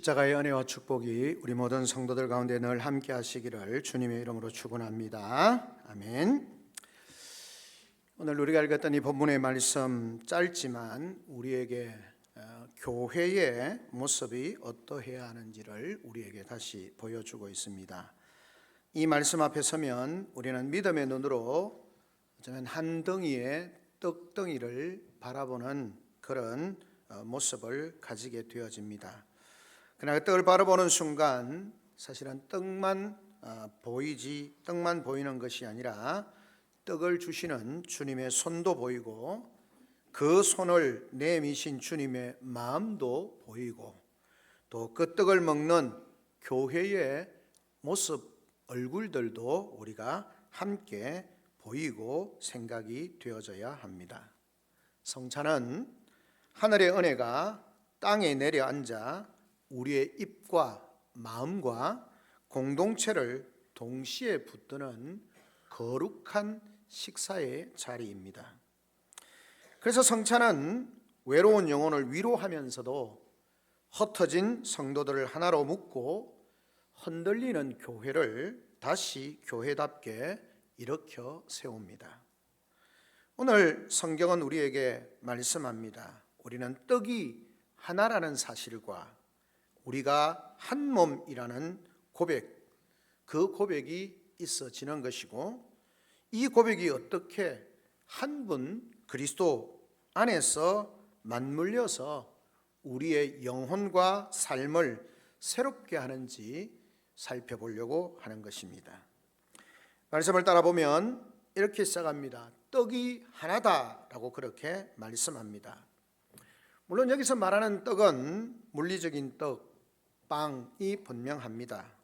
십자가의 은혜와 축복이 우리 모든 성도들 가운데 늘 함께 하시기를 주님의 이름으로 축원합니다. 아멘. 오늘 우리가 읽었던 이 본문의 말씀 짧지만 우리에게 교회의 모습이 어떠해야 하는지를 우리에게 다시 보여주고 있습니다. 이 말씀 앞에 서면 우리는 믿음의 눈으로 한 덩이의 떡덩이를 바라보는 그런 모습을 가지게 되어집니다. 그러나 떡을 바라보는 순간 사실은 떡만 보이는 것이 아니라 떡을 주시는 주님의 손도 보이고 그 손을 내미신 주님의 마음도 보이고 또 그 떡을 먹는 교회의 모습, 얼굴들도 우리가 함께 보이고 생각이 되어져야 합니다. 성찬은 하늘의 은혜가 땅에 내려앉아 우리의 입과 마음과 공동체를 동시에 붙드는 거룩한 식사의 자리입니다. 그래서 성찬은 외로운 영혼을 위로하면서도 흩어진 성도들을 하나로 묶고 흔들리는 교회를 다시 교회답게 일으켜 세웁니다. 오늘 성경은 우리에게 말씀합니다. 우리는 떡이 하나라는 사실과 우리가 한 몸이라는 고백, 그 고백이 있어지는 것이고 이 고백이 어떻게 한 분 그리스도 안에서 맞물려서 우리의 영혼과 삶을 새롭게 하는지 살펴보려고 하는 것입니다. 말씀을 따라 보면 이렇게 시작합니다. 떡이 하나다라고 그렇게 말씀합니다. 물론 여기서 말하는 떡은 물리적인 떡, 빵이 분명합니다.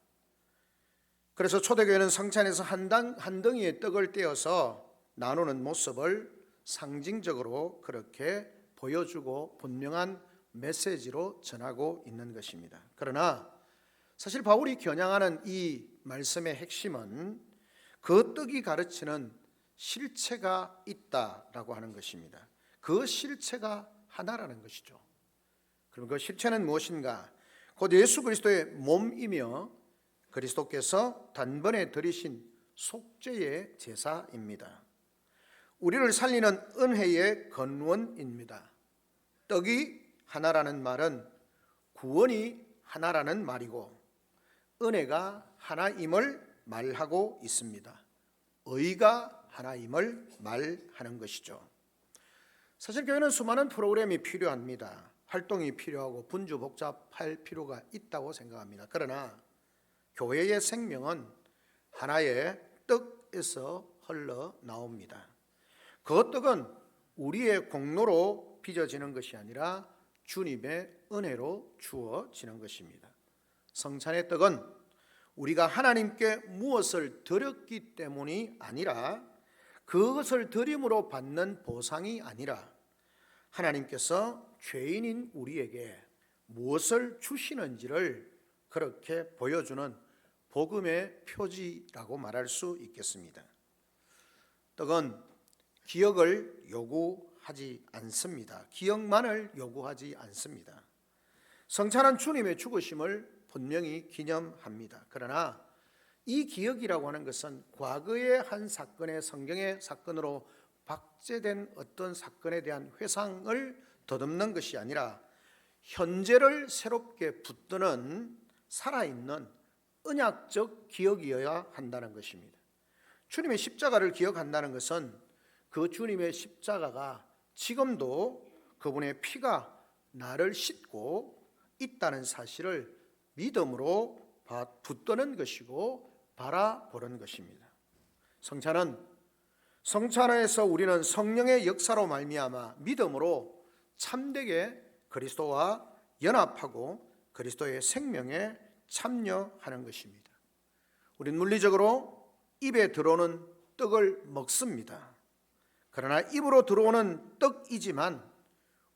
그래서 초대교회는 성찬에서 한 덩이의 떡을 떼어서 나누는 모습을 상징적으로 그렇게 보여주고 분명한 메시지로 전하고 있는 것입니다. 그러나 사실 바울이 겨냥하는 이 말씀의 핵심은 그 떡이 가르치는 실체가 있다라고 하는 것입니다. 그 실체가 하나라는 것이죠. 그럼 그 실체는 무엇인가? 곧 예수 그리스도의 몸이며 그리스도께서 단번에 드리신 속죄의 제사입니다. 우리를 살리는 은혜의 근원입니다. 떡이 하나라는 말은 구원이 하나라는 말이고 은혜가 하나임을 말하고 있습니다. 의가 하나임을 말하는 것이죠. 사실 교회는 수많은 프로그램이 필요합니다. 활동이 필요하고 분주복잡할 필요가 있다고 생각합니다. 그러나 교회의 생명은 하나의 떡에서 흘러나옵니다. 그 떡은 우리의 공로로 빚어지는 것이 아니라 주님의 은혜로 주어지는 것입니다. 성찬의 떡은 우리가 하나님께 무엇을 드렸기 때문이 아니라 그것을 드림으로 받는 보상이 아니라 하나님께서 죄인인 우리에게 무엇을 주시는지를 그렇게 보여주는 복음의 표지라고 말할 수 있겠습니다. 떡은 기억을 요구하지 않습니다. 기억만을 요구하지 않습니다. 성찬은 주님의 죽으심을 분명히 기념합니다. 그러나 이 기억이라고 하는 것은 과거의 한 사건의 성경의 사건으로 박제된 어떤 사건에 대한 회상을 더듬는 것이 아니라 현재를 새롭게 붙드는 살아있는 언약적 기억이어야 한다는 것입니다. 주님의 십자가를 기억한다는 것은 그 주님의 십자가가 지금도 그분의 피가 나를 씻고 있다는 사실을 믿음으로 붙드는 것이고 바라보는 것입니다. 성찬에서 우리는 성령의 역사로 말미암아 믿음으로 참되게 그리스도와 연합하고 그리스도의 생명에 참여하는 것입니다. 우리는 물리적으로 입에 들어오는 떡을 먹습니다. 그러나 입으로 들어오는 떡이지만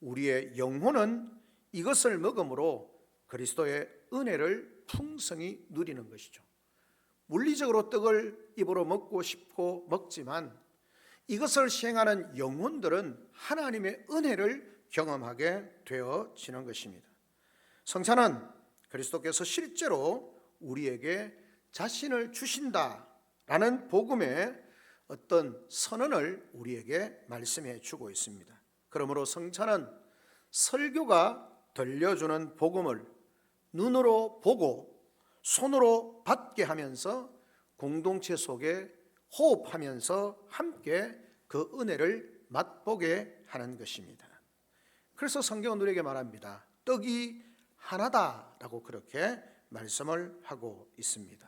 우리의 영혼은 이것을 먹음으로 그리스도의 은혜를 풍성히 누리는 것이죠. 물리적으로 떡을 입으로 먹고 싶고 먹지만 이것을 시행하는 영혼들은 하나님의 은혜를 경험하게 되어지는 것입니다. 성찬은 그리스도께서 실제로 우리에게 자신을 주신다라는 복음의 어떤 선언을 우리에게 말씀해 주고 있습니다. 그러므로 성찬은 설교가 들려주는 복음을 눈으로 보고 손으로 받게 하면서 공동체 속에 호흡하면서 함께 그 은혜를 맛보게 하는 것입니다. 그래서 성경은 우리에게 말합니다. 떡이 하나다라고 그렇게 말씀을 하고 있습니다.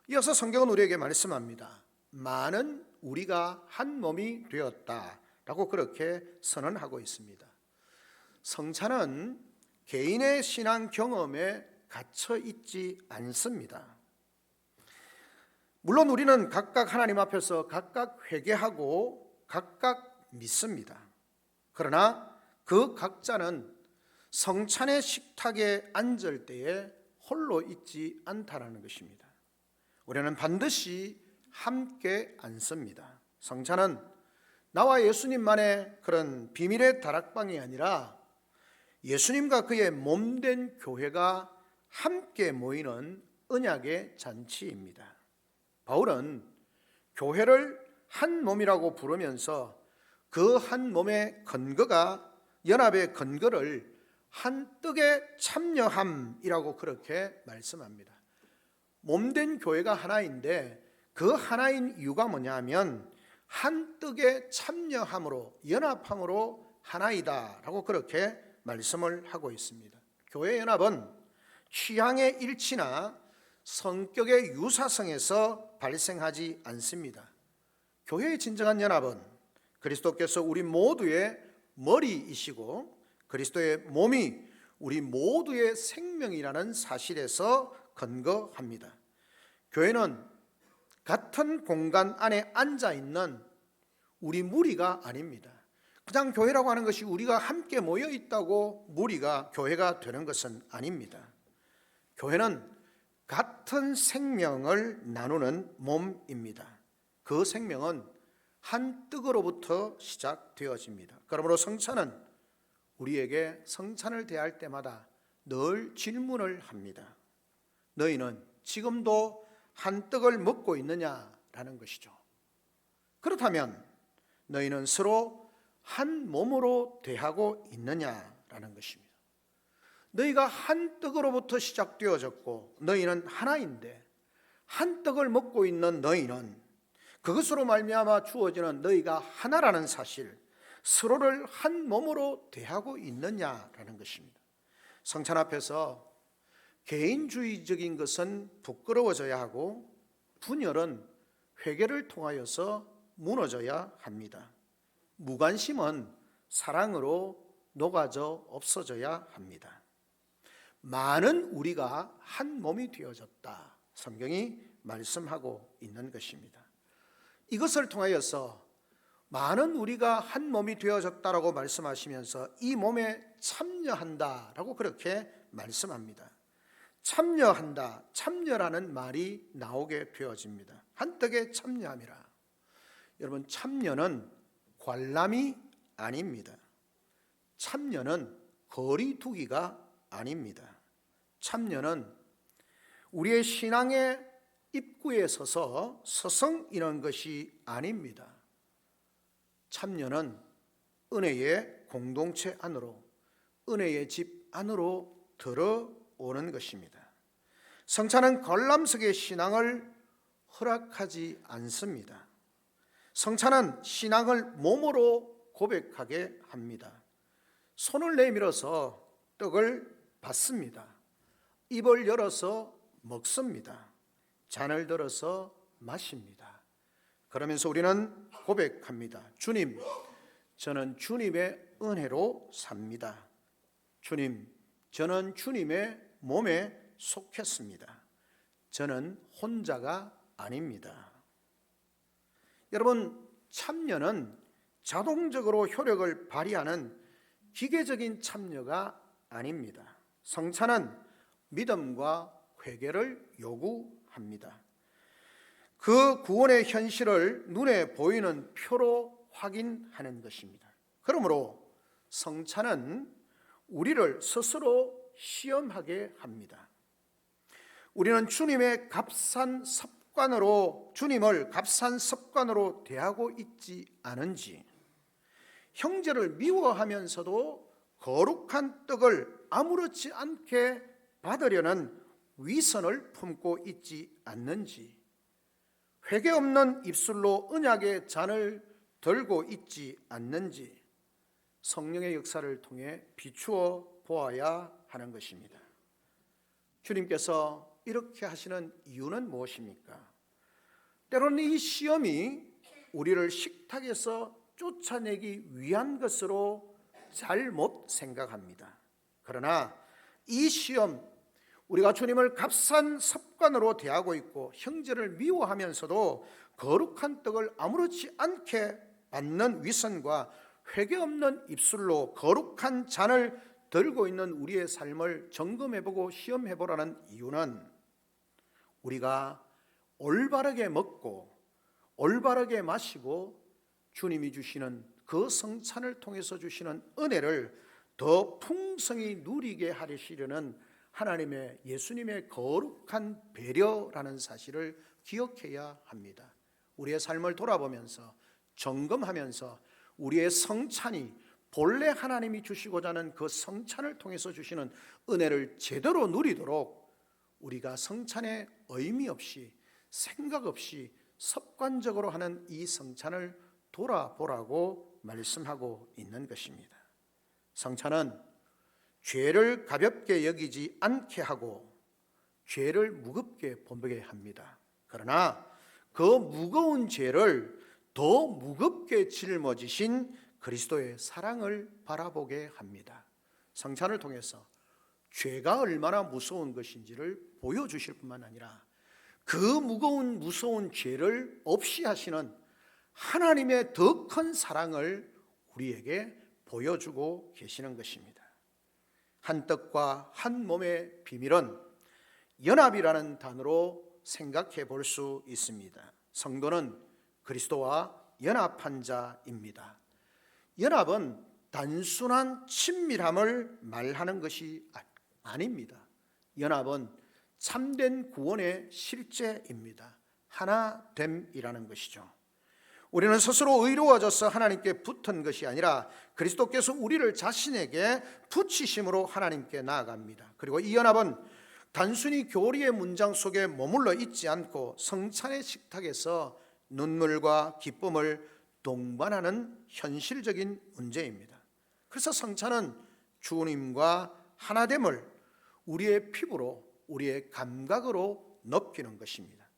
이어서 성경은 우리에게 말씀합니다. 많은 우리가 한 몸이 되었다라고 그렇게 선언하고 있습니다. 성찬은 개인의 신앙 경험에 갇혀 있지 않습니다. 물론 우리는 각각 하나님 앞에서 각각 회개하고 각각 믿습니다. 그러나 그 각자는 성찬의 식탁에 앉을 때에 홀로 있지 않다라는 것입니다. 우리는 반드시 함께 앉습니다. 성찬은 나와 예수님만의 그런 비밀의 다락방이 아니라 예수님과 그의 몸된 교회가 함께 모이는 언약의 잔치입니다. 바울은 교회를 한 몸이라고 부르면서 그 한 몸의 근거가 연합의 근거를 한 떡에 참여함이라고 그렇게 말씀합니다. 몸된 교회가 하나인데 그 하나인 이유가 뭐냐 하면 한 떡에 참여함으로 연합함으로 하나이다라고 그렇게 말씀을 하고 있습니다. 교회 연합은 취향의 일치나 성격의 유사성에서 발생하지 않습니다. 교회의 진정한 연합은 그리스도께서 우리 모두의 머리이시고 그리스도의 몸이 우리 모두의 생명이라는 사실에서 근거합니다. 교회는 같은 공간 안에 앉아 있는 우리 무리가 아닙니다. 그냥 교회라고 하는 것이 우리가 함께 모여 있다고 무리가 교회가 되는 것은 아닙니다. 교회는 같은 생명을 나누는 몸입니다. 그 생명은 한 떡으로부터 시작되어집니다. 그러므로 성찬은 우리에게 성찬을 대할 때마다 늘 질문을 합니다. 너희는 지금도 한 떡을 먹고 있느냐라는 것이죠. 그렇다면 너희는 서로 한 몸으로 대하고 있느냐라는 것입니다. 너희가 한 떡으로부터 시작되어졌고 너희는 하나인데 한 떡을 먹고 있는 너희는 그것으로 말미암아 주어지는 너희가 하나라는 사실, 서로를 한 몸으로 대하고 있느냐라는 것입니다. 성찬 앞에서 개인주의적인 것은 부끄러워져야 하고 분열은 회개를 통하여서 무너져야 합니다. 무관심은 사랑으로 녹아져 없어져야 합니다. 많은 우리가 한 몸이 되어졌다. 성경이 말씀하고 있는 것입니다. 이것을 통하여서 많은 우리가 한 몸이 되어졌다라고 말씀하시면서 이 몸에 참여한다라고 그렇게 말씀합니다. 참여한다, 참여라는 말이 나오게 되어집니다. 한 떡에 참여함이라. 여러분, 참여는 관람이 아닙니다. 참여는 거리 두기가 아닙니다. 참여는 우리의 신앙의 입구에 서서 서성이는 것이 아닙니다. 참여는 은혜의 공동체 안으로, 은혜의 집 안으로 들어오는 것입니다. 성찬은 관람석의 신앙을 허락하지 않습니다. 성찬은 신앙을 몸으로 고백하게 합니다. 손을 내밀어서 떡을 받습니다. 입을 열어서 먹습니다. 잔을 들어서 마십니다. 그러면서 우리는 고백합니다. 주님, 저는 주님의 은혜로 삽니다. 주님, 저는 주님의 몸에 속했습니다. 저는 혼자가 아닙니다. 여러분, 참여는 자동적으로 효력을 발휘하는 기계적인 참여가 아닙니다. 성찬은 믿음과 회개를 요구합니다. 그 구원의 현실을 눈에 보이는 표로 확인하는 것입니다. 그러므로 성찬은 우리를 스스로 시험하게 합니다. 우리는 주님을 값싼 습관으로 대하고 있지 않은지, 형제를 미워하면서도 거룩한 떡을 아무렇지 않게 받으려는 위선을 품고 있지 않는지, 회개 없는 입술로 언약의 잔을 들고 있지 않는지 성령의 역사를 통해 비추어 보아야 하는 것입니다. 주님께서 이렇게 하시는 이유는 무엇입니까? 때로는 이 시험이 우리를 식탁에서 쫓아내기 위한 것으로 잘못 생각합니다. 그러나 이 시험, 우리가 주님을 값싼 습관으로 대하고 있고 형제를 미워하면서도 거룩한 떡을 아무렇지 않게 받는 위선과 회개 없는 입술로 거룩한 잔을 들고 있는 우리의 삶을 점검해보고 시험해보라는 이유는 우리가 올바르게 먹고 올바르게 마시고 주님이 주시는 그 성찬을 통해서 주시는 은혜를 더 풍성히 누리게 하시려는 하나님의 예수님의 거룩한 배려라는 사실을 기억해야 합니다. 우리의 삶을 돌아보면서 점검하면서 우리의 성찬이 본래 하나님이 주시고자 하는 그 성찬을 통해서 주시는 은혜를 제대로 누리도록 우리가 성찬의 의미 없이 생각 없이 습관적으로 하는 이 성찬을 돌아보라고 말씀하고 있는 것입니다. 성찬은 죄를 가볍게 여기지 않게 하고 죄를 무겁게 보게 합니다. 그러나 그 무거운 죄를 더 무겁게 짊어지신 그리스도의 사랑을 바라보게 합니다. 성찬을 통해서 죄가 얼마나 무서운 것인지를 보여주실 뿐만 아니라 그 무서운 죄를 없이 하시는 하나님의 더 큰 사랑을 우리에게 보여주고 계시는 것입니다. 한 떡과 한 몸의 비밀은 연합이라는 단어로 생각해 볼 수 있습니다. 성도는 그리스도와 연합한 자입니다. 연합은 단순한 친밀함을 말하는 것이 아닙니다. 연합은 참된 구원의 실제입니다. 하나됨이라는 것이죠. 우리는 스스로 의로워져서 하나님께 붙은 것이 아니라 그리스도께서 우리를 자신에게 붙이심으로 하나님께 나아갑니다. 그리고 이 연합은 단순히 교리의 문장 속에 머물러 있지 않고 성찬의 식탁에서 눈물과 기쁨을 동반하는 현실적인 문제입니다. 그래서 성찬은 주님과 하나됨을 우리의 피부로, 우리의 감각으로 느끼는 것입니다.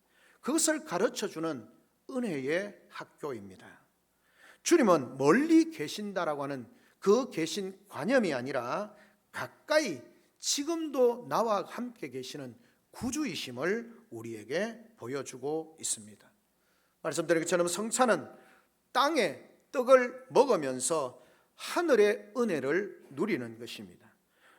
그것을 가르쳐주는 은혜의 학교입니다. 주님은 멀리 계신다라고 하는 그 계신 관념이 아니라 가까이 지금도 나와 함께 계시는 구주이심을 우리에게 보여주고 있습니다. 말씀드린 것처럼 성찬은 땅의 떡을 먹으면서 하늘의 은혜를 누리는 것입니다.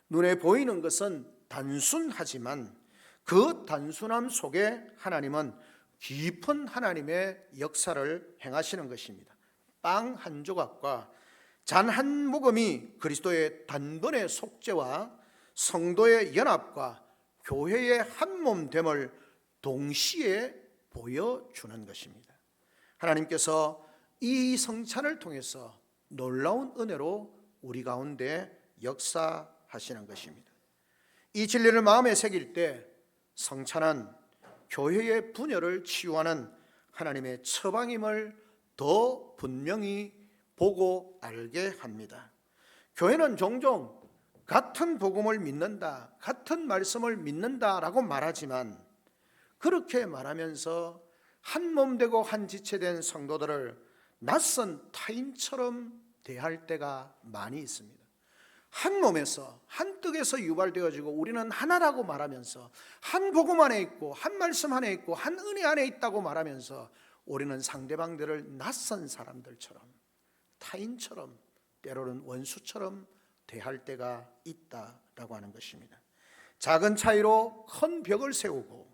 눈에 보이는 것은 단순하지만 그 단순함 속에 하나님은 깊은 하나님의 역사를 행하시는 것입니다. 빵 한 조각과 잔 한 모금이 그리스도의 단번의 속죄와 성도의 연합과 교회의 한몸됨을 동시에 보여주는 것입니다. 하나님께서 이 성찬을 통해서 놀라운 은혜로 우리 가운데 역사하시는 것입니다. 이 진리를 마음에 새길 때 성찬은 교회의 분열을 치유하는 하나님의 처방임을 더 분명히 보고 알게 합니다. 교회는 종종 같은 복음을 믿는다, 같은 말씀을 믿는다라고 말하지만 그렇게 말하면서 한 몸 되고 한 지체 된 성도들을 낯선 타인처럼 대할 때가 많이 있습니다. 한 몸에서 한 떡에서 유발되어지고 우리는 하나라고 말하면서 한 복음 안에 있고 한 말씀 안에 있고 한 은혜 안에 있다고 말하면서 우리는 상대방들을 낯선 사람들처럼 타인처럼 때로는 원수처럼 대할 때가 있다라고 하는 것입니다. 작은 차이로 큰 벽을 세우고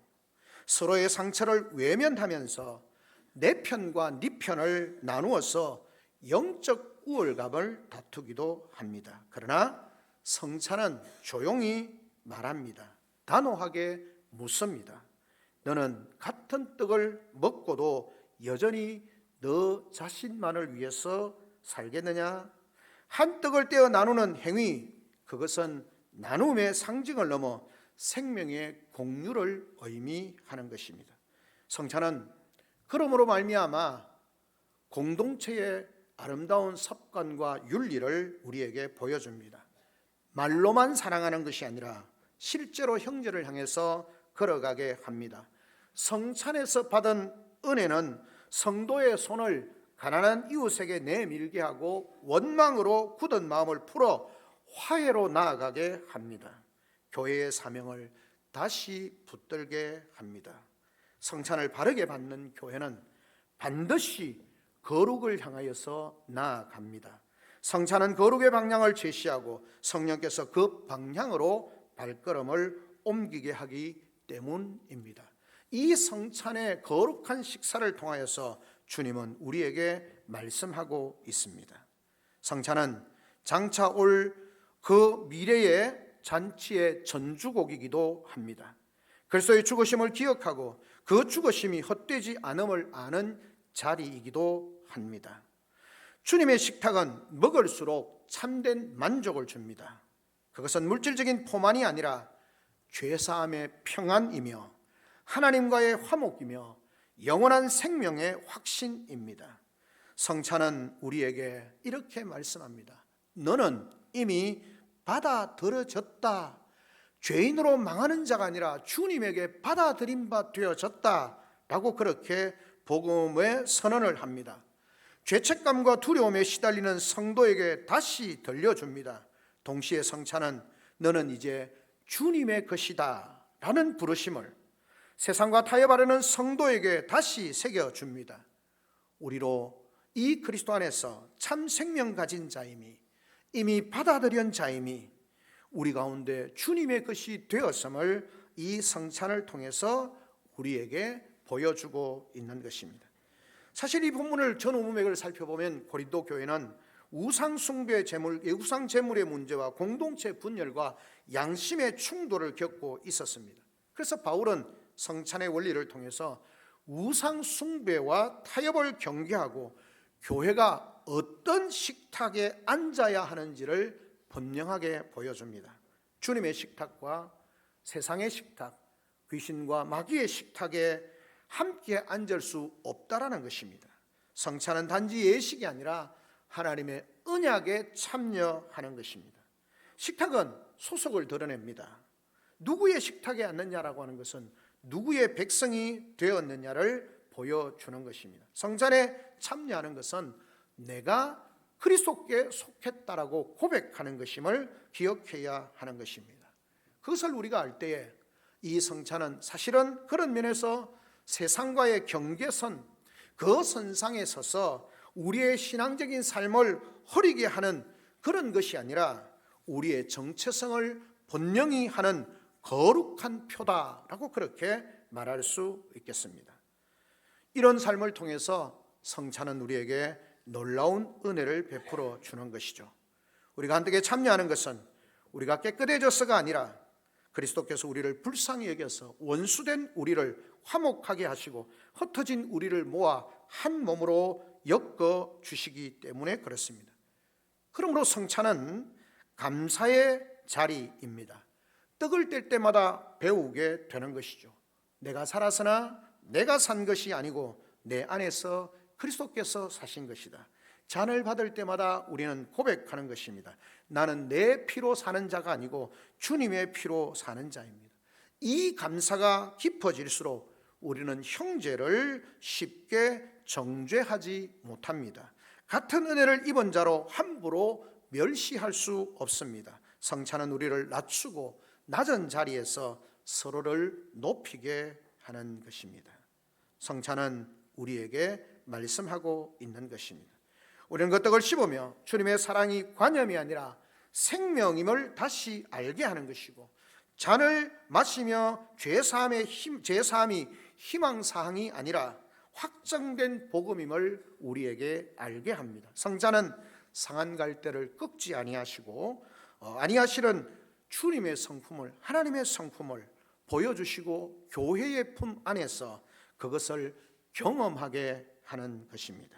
서로의 상처를 외면하면서 내 편과 네 편을 나누어서 영적 우월감을 다투기도 합니다. 그러나 성찬은 조용히 말합니다. 단호하게 묻습니다. 너는 같은 떡을 먹고도 여전히 너 자신만을 위해서 살겠느냐? 한 떡을 떼어 나누는 행위, 그것은 나눔의 상징을 넘어 생명의 공유를 의미하는 것입니다. 성찬은 그러므로 말미암아 공동체의 아름다운 습관과 윤리를 우리에게 보여줍니다. 말로만 사랑하는 것이 아니라 실제로 형제를 향해서 걸어가게 합니다. 성찬에서 받은 은혜는 성도의 손을 가난한 이웃에게 내밀게 하고 원망으로 굳은 마음을 풀어 화해로 나아가게 합니다. 교회의 사명을 다시 붙들게 합니다. 성찬을 바르게 받는 교회는 반드시 거룩을 향하여서 나아갑니다. 성찬은 거룩의 방향을 제시하고 성령께서 그 방향으로 발걸음을 옮기게 하기 때문입니다. 이 성찬의 거룩한 식사를 통하여서 주님은 우리에게 말씀하고 있습니다. 성찬은 장차 올 그 미래의 잔치의 전주곡이기도 합니다. 그리스도의 죽으심을 기억하고 그 죽으심이 헛되지 않음을 아는 자리이기도 합니다. 주님의 식탁은 먹을수록 참된 만족을 줍니다. 그것은 물질적인 포만이 아니라 죄사함의 평안이며 하나님과의 화목이며 영원한 생명의 확신입니다. 성찬은 우리에게 이렇게 말씀합니다. 너는 이미 받아들여졌다. 죄인으로 망하는 자가 아니라 주님에게 받아들인 바 되어졌다 라고 그렇게 복음의 선언을 합니다. 죄책감과 두려움에 시달리는 성도에게 다시 들려줍니다. 동시에 성찬은 너는 이제 주님의 것이다 라는 부르심을 세상과 타협하려는 성도에게 다시 새겨줍니다. 우리로 이 그리스도 안에서 참 생명 가진 자임이, 이미 받아들인 자임이 우리 가운데 주님의 것이 되었음을 이 성찬을 통해서 우리에게 보여주고 있는 것입니다. 사실 이 본문을 전 우문맥을 살펴보면 고린도 교회는 우상 숭배 제물, 우상 제물의 문제와 공동체 분열과 양심의 충돌을 겪고 있었습니다. 그래서 바울은 성찬의 원리를 통해서 우상 숭배와 타협을 경계하고 교회가 어떤 식탁에 앉아야 하는지를 분명하게 보여줍니다. 주님의 식탁과 세상의 식탁, 귀신과 마귀의 식탁에 함께 앉을 수 없다라는 것입니다. 성찬은 단지 예식이 아니라 하나님의 언약에 참여하는 것입니다. 식탁은 소속을 드러냅니다. 누구의 식탁에 앉느냐라고 하는 것은 누구의 백성이 되었느냐를 보여주는 것입니다. 성찬에 참여하는 것은 내가 그리스도께 속했다라고 고백하는 것임을 기억해야 하는 것입니다. 그것을 우리가 알 때에 이 성찬은 사실은 그런 면에서 세상과의 경계선, 그 선상에 서서 우리의 신앙적인 삶을 흐리게 하는 그런 것이 아니라 우리의 정체성을 분명히 하는 거룩한 표다라고 그렇게 말할 수 있겠습니다. 이런 삶을 통해서 성찬은 우리에게 놀라운 은혜를 베풀어 주는 것이죠. 우리가 한뜻에 참여하는 것은 우리가 깨끗해져서가 아니라 그리스도께서 우리를 불쌍히 여겨서 원수된 우리를 화목하게 하시고 흩어진 우리를 모아 한 몸으로 엮어 주시기 때문에 그렇습니다. 그러므로 성찬은 감사의 자리입니다. 떡을 뗄 때마다 배우게 되는 것이죠. 내가 살아서나 내가 산 것이 아니고 내 안에서 그리스도께서 사신 것이다. 잔을 받을 때마다 우리는 고백하는 것입니다. 나는 내 피로 사는 자가 아니고 주님의 피로 사는 자입니다. 이 감사가 깊어질수록 우리는 형제를 쉽게 정죄하지 못합니다. 같은 은혜를 입은 자로 함부로 멸시할 수 없습니다. 성찬은 우리를 낮추고 낮은 자리에서 서로를 높이게 하는 것입니다. 성찬은 우리에게 말씀하고 있는 것입니다. 우리는 그 떡을 씹으며 주님의 사랑이 관념이 아니라 생명임을 다시 알게 하는 것이고, 잔을 마시며 죄사함이 희망사항이 아니라 확정된 복음임을 우리에게 알게 합니다. 성자는 상한 갈대를 꺾지 아니하시고 아니하시는 주님의 성품을, 하나님의 성품을 보여주시고 교회의 품 안에서 그것을 경험하게 하는 것입니다.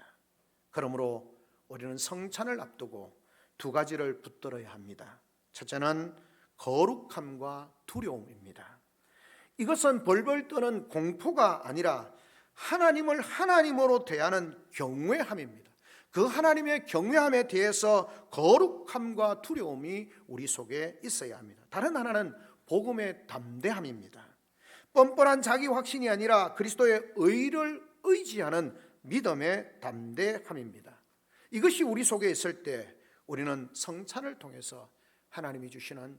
그러므로 우리는 성찬을 앞두고 두 가지를 붙들어야 합니다. 첫째는 거룩함과 두려움입니다. 이것은 벌벌 떠는 공포가 아니라 하나님을 하나님으로 대하는 경외함입니다. 그 하나님의 경외함에 대해서 거룩함과 두려움이 우리 속에 있어야 합니다. 다른 하나는 복음의 담대함입니다. 뻔뻔한 자기 확신이 아니라 그리스도의 의를 의지하는 믿음의 담대함입니다. 이것이 우리 속에 있을 때 우리는 성찬을 통해서 하나님이 주시는,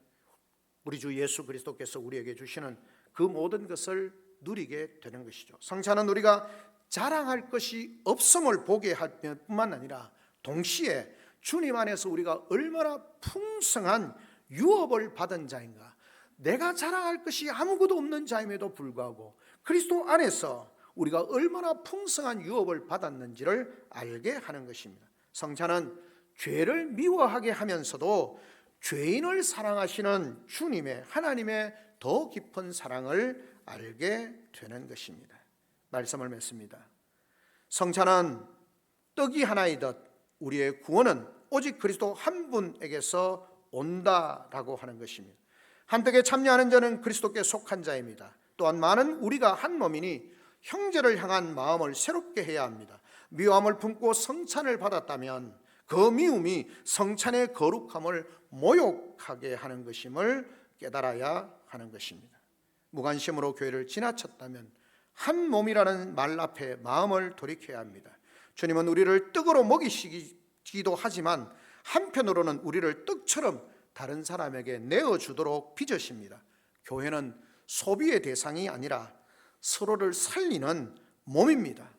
우리 주 예수 그리스도께서 우리에게 주시는 그 모든 것을 누리게 되는 것이죠. 성찬은 우리가 자랑할 것이 없음을 보게 할 뿐만 아니라 동시에 주님 안에서 우리가 얼마나 풍성한 유업을 받은 자인가, 내가 자랑할 것이 아무것도 없는 자임에도 불구하고 그리스도 안에서 우리가 얼마나 풍성한 유업을 받았는지를 알게 하는 것입니다. 성찬은 죄를 미워하게 하면서도 죄인을 사랑하시는 주님의, 하나님의 더 깊은 사랑을 알게 되는 것입니다. 말씀을 맺습니다. 성찬은 떡이 하나이듯 우리의 구원은 오직 그리스도 한 분에게서 온다라고 하는 것입니다. 한떡에 참여하는 자는 그리스도께 속한 자입니다. 또한 많은 우리가 한 몸이니 형제를 향한 마음을 새롭게 해야 합니다. 미워함을 품고 성찬을 받았다면 그 미움이 성찬의 거룩함을 모욕하게 하는 것임을 깨달아야 하는 것입니다. 무관심으로 교회를 지나쳤다면 한 몸이라는 말 앞에 마음을 돌이켜야 합니다. 주님은 우리를 떡으로 먹이시기도 하지만 한편으로는 우리를 떡처럼 다른 사람에게 내어주도록 빚으십니다. 교회는 소비의 대상이 아니라 서로를 살리는 몸입니다.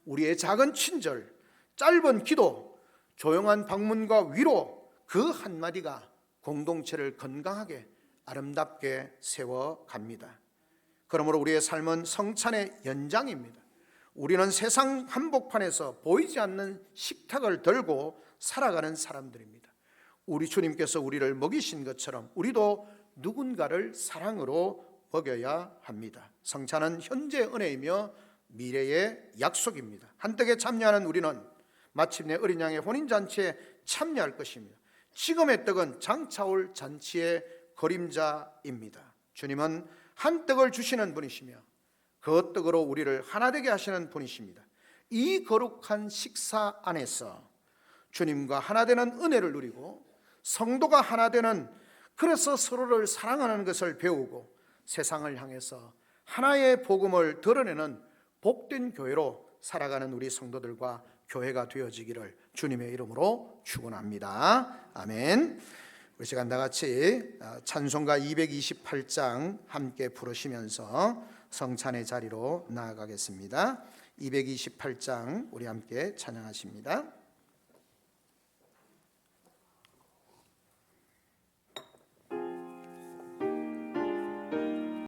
우리의 작은 친절, 짧은 기도, 조용한 방문과 위로, 그 한마디가 공동체를 건강하게 아름답게 세워갑니다. 그러므로 우리의 삶은 성찬의 연장입니다. 우리는 세상 한복판에서 보이지 않는 식탁을 들고 살아가는 사람들입니다. 우리 주님께서 우리를 먹이신 것처럼 우리도 누군가를 사랑으로 먹여야 합니다. 성찬은 현재의 은혜이며 미래의 약속입니다. 한떡에 참여하는 우리는 마침내 어린 양의 혼인잔치에 참여할 것입니다. 지금의 떡은 장차올 잔치의 그림자입니다. 주님은 한 떡을 주시는 분이시며 그 떡으로 우리를 하나 되게 하시는 분이십니다. 이 거룩한 식사 안에서 주님과 하나 되는 은혜를 누리고 성도가 하나 되는, 그래서 서로를 사랑하는 것을 배우고 세상을 향해서 하나의 복음을 드러내는 복된 교회로 살아가는 우리 성도들과 교회가 되어지기를 주님의 이름으로 축원합니다. 아멘. 우리 시간 다 같이 찬송가 228장 함께 부르시면서 성찬의 자리로 나아가겠습니다. 228장 우리 함께 찬양하십니다.